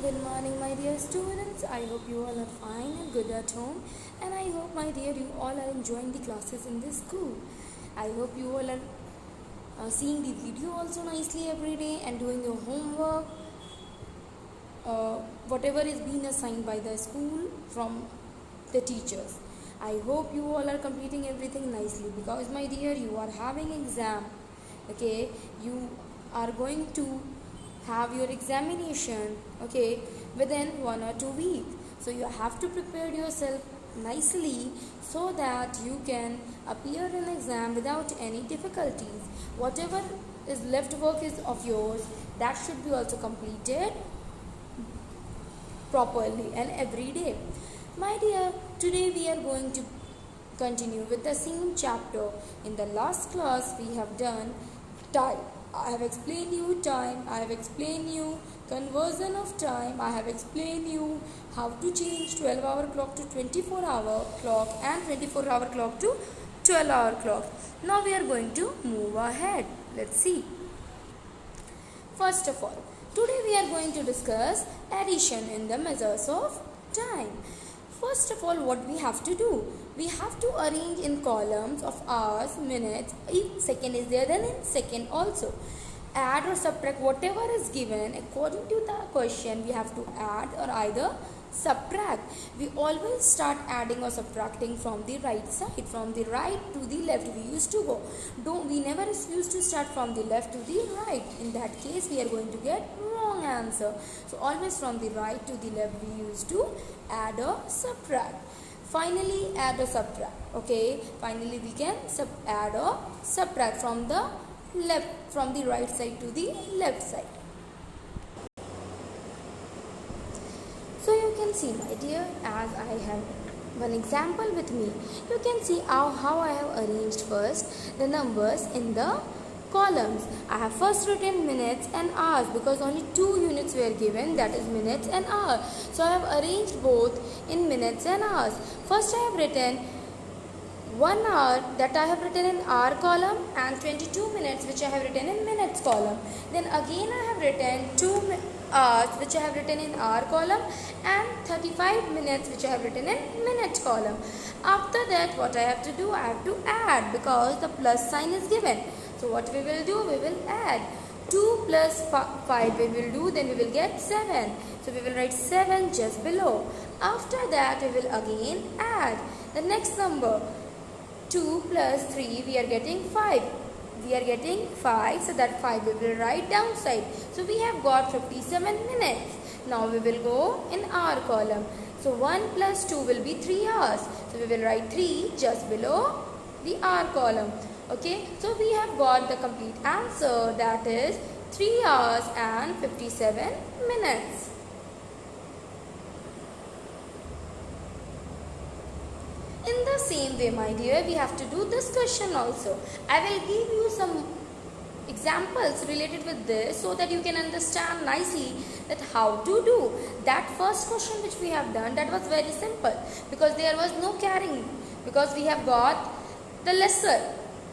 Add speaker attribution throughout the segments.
Speaker 1: Good morning, my dear students. I hope you all are fine and good at home, and I hope, my dear, you all are enjoying the classes in this school. I hope you all are seeing the video also nicely every day and doing your homework, whatever is being assigned by the school from the teachers. I hope you all are completing everything nicely because, my dear, you are having exam. Okay, you are going to have your examination, okay, within 1 or 2 weeks. So you have to prepare yourself nicely so that you can appear in exam without any difficulties. Whatever is left work is of yours, that should be also completed properly and every day. My dear, today we are going to continue with the same chapter. In the last class we have done time. I have explained you time, I have explained you conversion of time, I have explained you how to change 12-hour clock to 24-hour clock and 24-hour clock to 12-hour clock. Now we are going to move ahead. Let's see. First of all, today we are going to discuss addition in the measures of time. First of all, what we have to do? We have to arrange in columns of hours, minutes. If second is there, then in second also. Add or subtract whatever is given according to the question. We have to add or either subtract. We always start adding or subtracting from the right side, from the right to the left. We used to go. We never used to start from the left to the right. In that case, we are going to get wrong answer. So always from the right to the left we used to add or subtract. Finally, add or subtract. Okay. Finally, we can add or subtract from the left, from the right side to the left side. So you can see, my dear, as I have one example with me, you can see how I have arranged first the numbers in the columns. I have first written minutes and hours because only 2 units were given, that is minutes and hours. So I have arranged both in minutes and hours. First I have written 1 hour, that I have written in hour column, and 22 minutes which I have written in minutes column. Then again I have written 2 hours which I have written in hour column and 35 minutes which I have written in minutes column. After that, what I have to do? I have to add because the plus sign is given. So what we will do? We will add 2 plus 5 we will do, then we will get 7. So we will write 7 just below. After that we will again add the next number. 2 plus 3 we are getting 5. We are getting 5, so that 5 we will write downside. So we have got 57 minutes. Now we will go in hour column. So 1 plus 2 will be 3 hours. So we will write 3 just below the hour column. Okay, so we have got the complete answer, that is 3 hours and 57 minutes. In the same way, my dear, we have to do this question also. I will give you some examples related with this so that you can understand nicely that how to do. That first question which we have done, that was very simple because there was no carrying, because we have got the lesser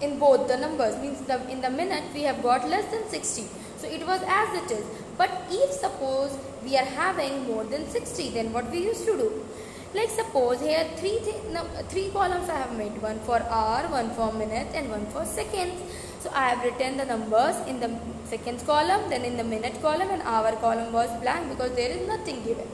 Speaker 1: in both the numbers, means in the minute we have got less than 60. So it was as it is. But if suppose we are having more than 60, then what we used to do? Like suppose here three columns I have made, one for hour, one for minutes and one for seconds. So I have written the numbers in the seconds column, then in the minute column, and hour column was blank because there is nothing given.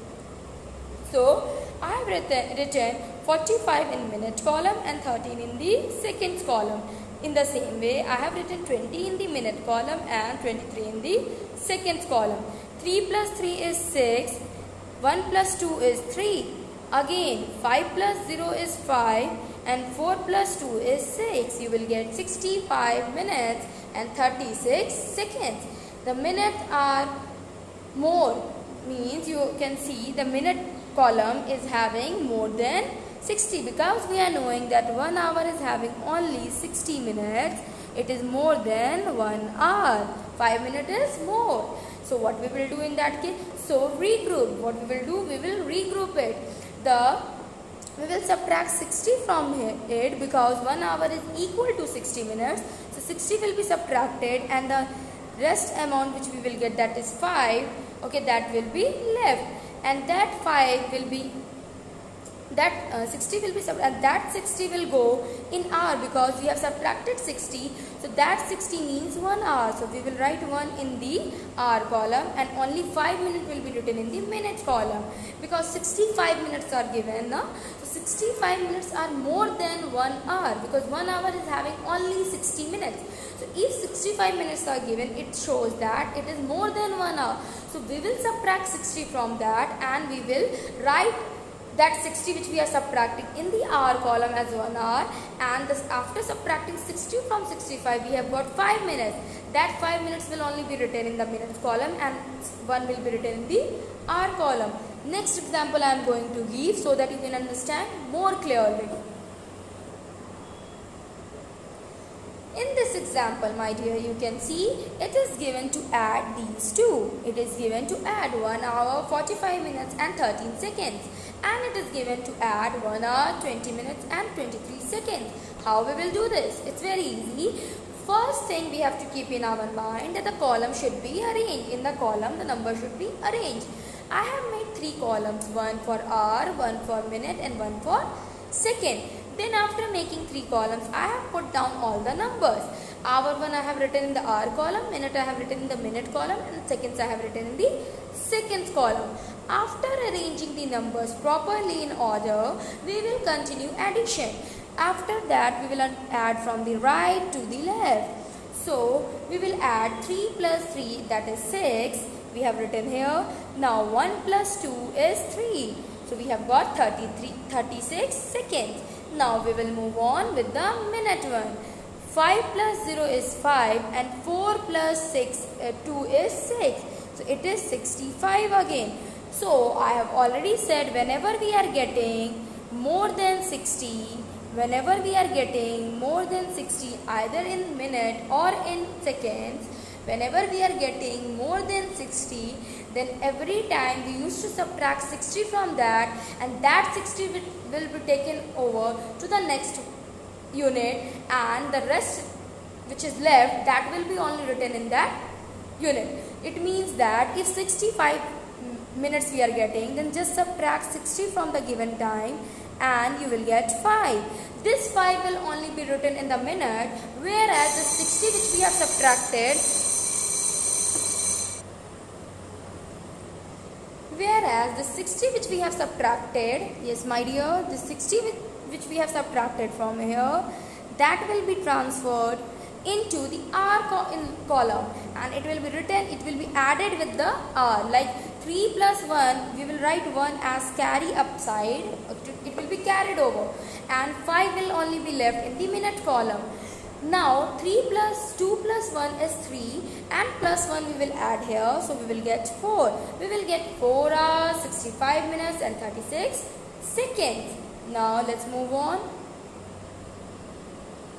Speaker 1: So I have written 45 in minute column and 13 in the seconds column. In the same way, I have written 20 in the minute column and 23 in the seconds column. 3 plus 3 is 6. 1 plus 2 is 3. Again, 5 plus 0 is 5 and 4 plus 2 is 6. You will get 65 minutes and 36 seconds. The minutes are more, means you can see the minute column is having more than 60 because we are knowing that 1 hour is having only 60 minutes. It is more than 1 hour. 5 minutes is more. So what we will do in that case? So regroup. What we will do? We will regroup it. We will subtract 60 from it because 1 hour is equal to 60 minutes. So 60 will be subtracted and the rest amount which we will get, that is 5, okay, that will be left, and that 5 will be, that 60 will be and that 60 will go in hour because we have subtracted 60. So that 60 means 1 hour. So we will write 1 in the hour column, and only 5 minutes will be written in the minute column because 65 minutes are given. So 65 minutes are more than 1 hour because 1 hour is having only 60 minutes. So if 65 minutes are given, it shows that it is more than 1 hour. So we will subtract 60 from that, and we will write that 60 which we are subtracting in the hour column as 1 hour, and this, after subtracting 60 from 65 we have got 5 minutes. That 5 minutes will only be written in the minutes column and 1 will be written in the hour column. Next example I am going to give so that you can understand more clearly. In this example, my dear, you can see it is given to add these two. It is given to add 1 hour 45 minutes and 13 seconds. And it is given to add 1 hour 20 minutes and 23 seconds. How we will do this? It's very easy. First thing we have to keep in our mind that the column should be arranged. In the column, the number should be arranged. I have made 3 columns, one for hour, one for minute and one for second. Then after making 3 columns, I have put down all the numbers. Hour 1 I have written in the hour column, minute I have written in the minute column, and seconds I have written in the seconds column. After arranging the numbers properly in order, we will continue addition. After that, we will add from the right to the left. So, we will add 3 plus 3, that is 6. We have written here. Now, 1 plus 2 is 3. So, we have got 36 seconds. Now, we will move on with the minute one. 5 plus 0 is 5 and 4 plus 2 is 6. So, it is 65 again. So, I have already said whenever we are getting more than 60, either in minute or in seconds, whenever we are getting more than 60, then every time we used to subtract 60 from that, and that 60 will be taken over to the next unit, and the rest which is left, that will be only written in that unit. It means that if 65 minutes we are getting, then just subtract 60 from the given time and you will get 5. This 5 will only be written in the minute, whereas the 60 which we have subtracted, yes my dear, the 60 which we have subtracted from here, that will be transferred into the hour column, and it will be written, it will be added with the hour. Like 3 plus 1, we will write 1 as carry upside, it will be carried over, and 5 will only be left in the minute column. Now 3 plus 2 plus 1 is 3, and plus 1 we will add here, so we will get 4. We will get 4 hours, 65 minutes and 36 seconds. Now let's move on.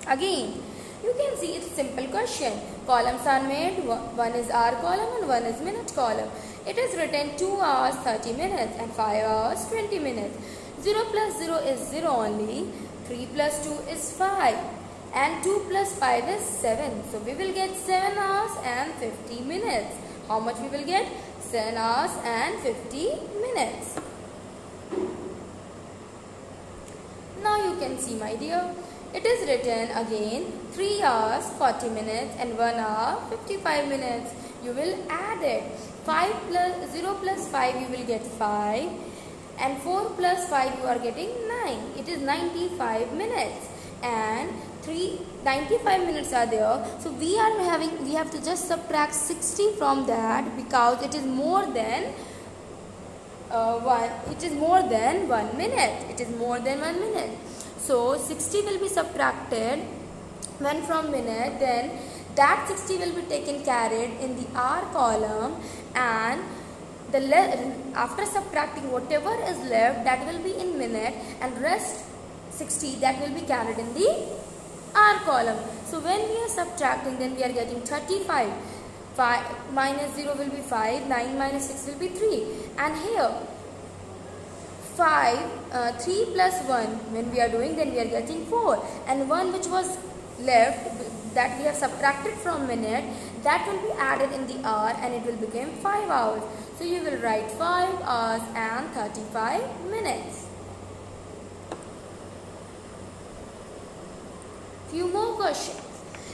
Speaker 1: Again, you can see it's a simple question. Columns are made, one is hour column and one is minute column. It is written 2 hours 30 minutes and 5 hours 20 minutes. 0 plus 0 is 0 only. 3 plus 2 is 5. And 2 plus 5 is 7. So we will get 7 hours and 50 minutes. How much we will get? 7 hours and 50 minutes. Now you can see, my dear, it is written again 3 hours 40 minutes and 1 hour 55 minutes. You will add it. 0 plus 5 you will get 5, and 4 plus 5 you are getting 9. It is 95 minutes, and 95 minutes are there. So we have to just subtract 60 from that because it is more than 1 minute. It is more than 1 minute. So 60 will be subtracted when from minute, then that 60 will be carried in the hour column, and after subtracting whatever is left, that will be in minute, and rest 60 that will be carried in the hour column. So when we are subtracting, then we are getting 35. 5 minus 0 will be 5, 9 minus 6 will be 3, and here 3 plus 1 when we are doing, then we are getting 4, and 1 which was left, that we have subtracted from minute, that will be added in the hour and it will become 5 hours. So you will write 5 hours and 35 minutes. Few more questions.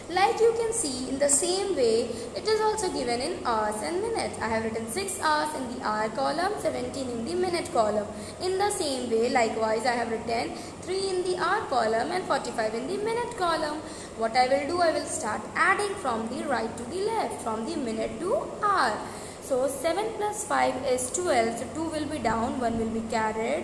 Speaker 1: Like you can see, in the same way, it is also given in hours and minutes. I have written 6 hours in the hour column, 17 in the minute column. In the same way, likewise, I have written 3 in the hour column and 45 in the minute column. What I will do, I will start adding from the right to the left, from the minute to hour. So 7 plus 5 is 12, so 2 will be down, 1 will be carried.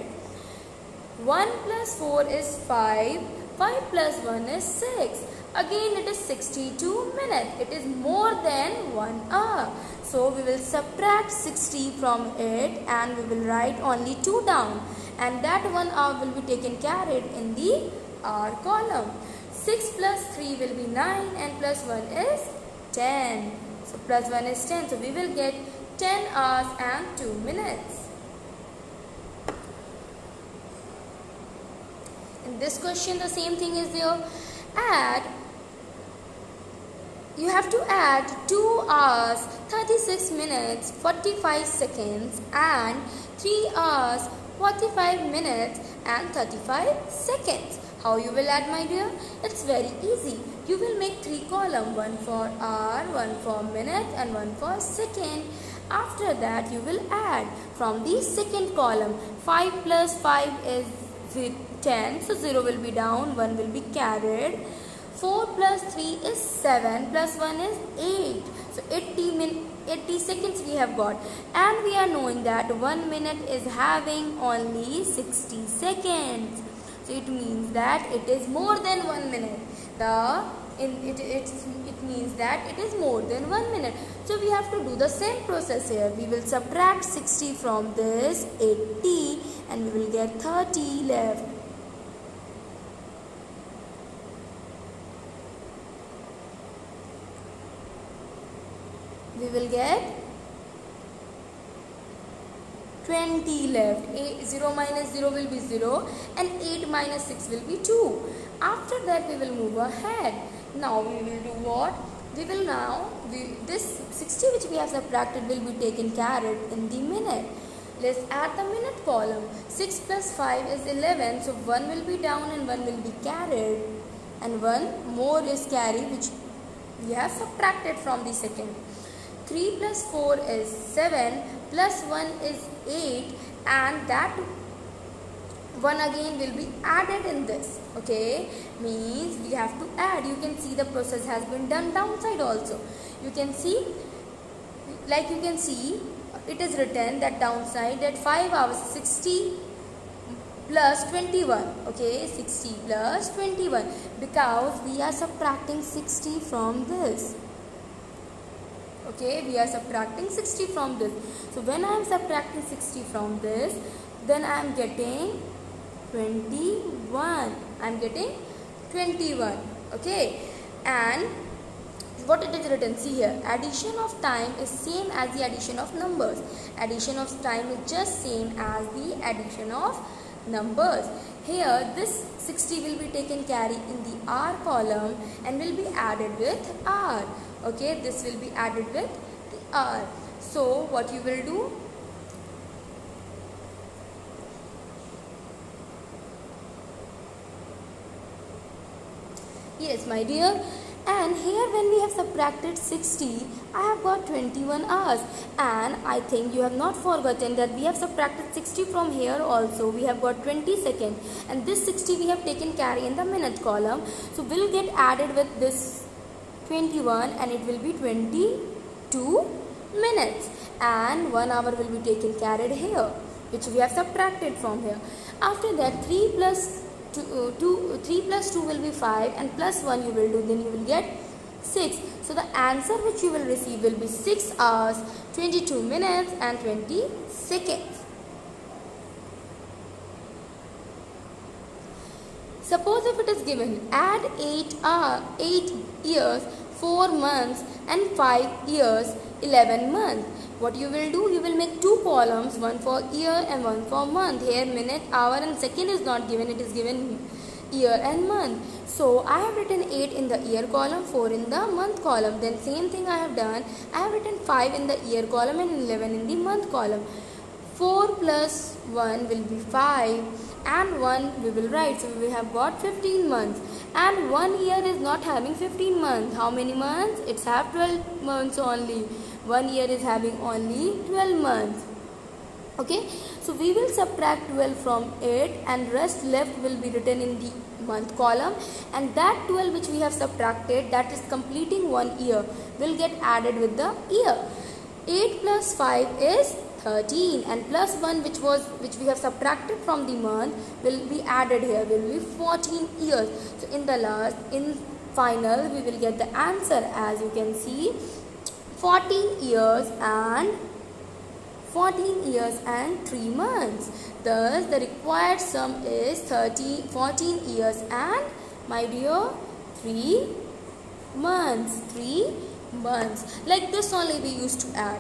Speaker 1: 1 plus 4 is 5, 5 plus 1 is 6. Again it is 62 minutes. It is more than 1 hour. So we will subtract 60 from it and we will write only 2 down. And that 1 hour will be taken carried in the hour column. 6 plus 3 will be 9 and plus 1 is 10. So plus 1 is 10. So we will get 10 hours and 2 minutes. In this question the same thing is there. You have to add 2 hours, 36 minutes, 45 seconds and 3 hours, 45 minutes and 35 seconds. How you will add, my dear? It's very easy. You will make 3 columns, one for hour, one for minute and one for second. After that you will add from the second column. 5 plus 5 is 10, so 0 will be down, 1 will be carried. 4 plus 3 is 7, plus 1 is 8. So 80 seconds we have got. And we are knowing that 1 minute is having only 60 seconds. So it means that it is more than 1 minute. It means that it is more than 1 minute. So we have to do the same process here. We will subtract 60 from this 80 and we will get 30 left. We will get 20 left. 0 minus 0 will be 0 and 8 minus 6 will be 2. After that we will move ahead. Now we will do what? This 60 which we have subtracted will be taken carried in the minute. Let's add the minute column. 6 plus 5 is 11. So 1 will be down and 1 will be carried. And 1 more is carried which we have subtracted from the second. 3 plus 4 is 7, plus 1 is 8 and that 1 again will be added in this. Okay, means we have to add. You can see the process has been done downside also. You can see, it is written that downside that 5 hours 60 plus 21. Okay, 60 plus 21 because we are subtracting 60 from this. Okay, we are subtracting 60 from this. So when I am subtracting 60 from this, then I am getting 21. I am getting 21. Okay, and what it is written, see here, addition of time is same as the addition of numbers. Addition of time is just same as the addition of numbers. Here this 60 will be taken carry in the hour column and will be added with hour. Okay, this will be added with the hour. So what you will do? Yes, my dear. And here when we have subtracted 60, I have got 21 hours. And I think you have not forgotten that we have subtracted 60 from here also. We have got 20 seconds. And this 60 we have taken carry in the minute column. So we'll get added with this 21 and it will be 22 minutes. And 1 hour will be taken carried here, which we have subtracted from here. After that 3 plus 2 will be 5 and plus 1 you will do, then you will get 6. So the answer which you will receive will be 6 hours, 22 minutes and 20 seconds. Suppose if it is given, add 8 years, 4 months and 5 years, 11 months. What you will do, you will make 2 columns, one for year and one for month. Here minute, hour and second is not given, it is given year and month. So I have written 8 in the year column, 4 in the month column. Then same thing I have done. I have written 5 in the year column and 11 in the month column. 4 plus 1 will be 5 and 1 we will write. So we have got 15 months. And 1 year is not having 15 months. How many months? It's have 12 months only. 1 year is having only 12 months. Okay, so we will subtract 12 from it and rest left will be written in the month column, and that 12 which we have subtracted, that is completing 1 year, will get added with the year. 8 plus 5 is 13 and plus 1 which we have subtracted from the month will be added here, will be 14 years. So in final we will get the answer as you can see, 14 years and 3 months. Thus the required sum is 14 years and, my dear, 3 months. 3 months. Like this only we used to add.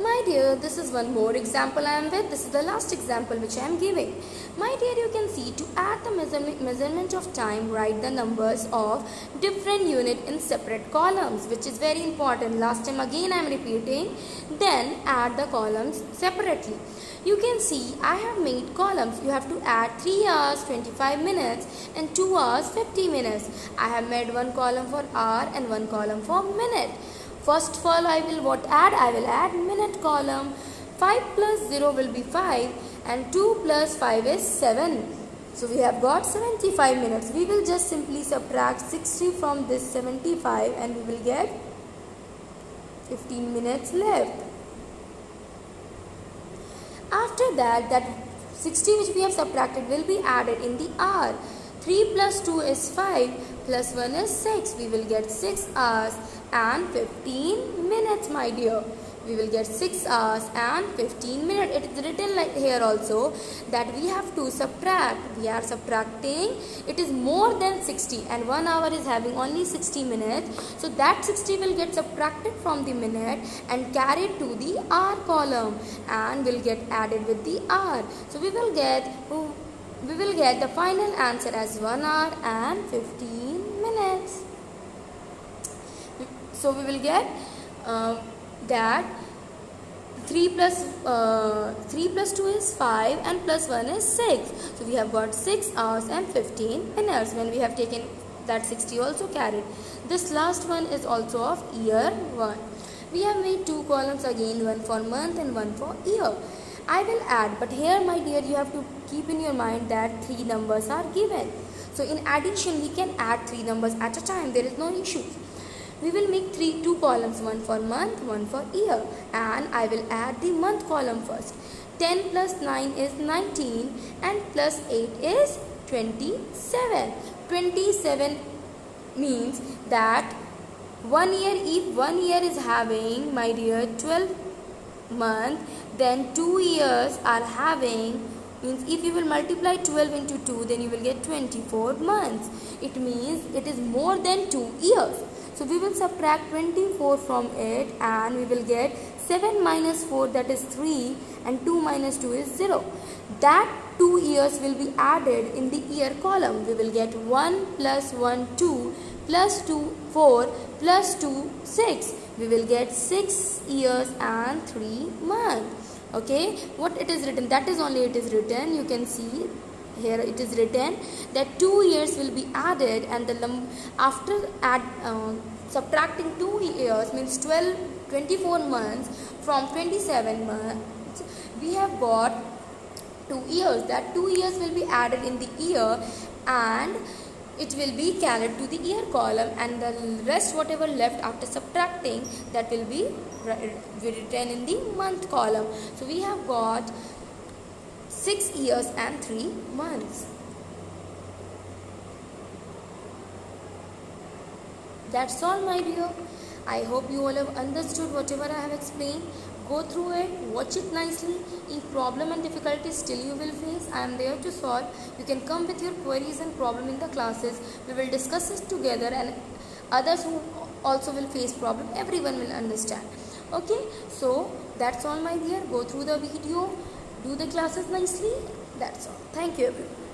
Speaker 1: My dear, this is one more example I am with. This is the last example which I am giving. My dear, you can see, to add the measurement of time, write the numbers of different unit in separate columns, which is very important. Last time again I am repeating. Then add the columns separately. You can see I have made columns. You have to add 3 hours 25 minutes and 2 hours 50 minutes. I have made one column for hour and one column for minute. First of all, I will add minute column. 5 plus 0 will be 5 and 2 plus 5 is 7. So we have got 75 minutes. We will just simply subtract 60 from this 75 and we will get 15 minutes left. After that 60 which we have subtracted will be added in the hour. 3 plus 2 is 5 plus 1 is 6. We will get 6 hours and 15 minutes, my dear. We will get 6 hours and 15 minutes. It is written like here also that we have to subtract. We are subtracting. It is more than 60 and 1 hour is having only 60 minutes. So that 60 will get subtracted from the minute and carried to the hour column and will get added with the hour. So we will get the final answer as 1 hour and 15 minutes. So we will get that 3 plus 2 is 5 and plus 1 is 6. So we have got 6 hours and 15 minutes when we have taken that 60 also carried. This last one is also of year 1. We have made 2 columns again, one for month and one for year. I will add, but here, my dear, you have to keep in your mind that 3 numbers are given. So in addition, we can add 3 numbers at a time. There is no issue. We will make 2 columns, one for month, one for year, and I will add the month column first. 10 plus 9 is 19 and plus 8 is 27. 27 means that 1 year, if 1 year is having, my dear, 12 months, then 2 years are having, means if you will multiply 12 into 2, then you will get 24 months. It means it is more than 2 years. So we will subtract 24 from it and we will get 7 minus 4, that is 3, and 2 minus 2 is 0. That 2 years will be added in the year column. We will get 1 plus 1 2 plus 2 4 plus 2 6. We will get 6 years and 3 months. Okay, what it is written, that is only it is written. You can see here it is written that 2 years will be added, and after subtracting 2 years means 24 months from 27 months, we have got 2 years. That 2 years will be added in the year and it will be carried to the year column, and the rest whatever left after subtracting, that will be written in the month column. So we have got 6 years and 3 months. That's all, my dear. I hope you all have understood whatever I have explained. Go through it, watch it nicely. If problem and difficulties still you will face, I am there to solve. You can come with your queries and problem in the classes. We will discuss this together, and others who also will face problem, everyone will understand. Okay, so that's all, my dear. Go through the video, do the classes nicely. That's all. Thank you everyone.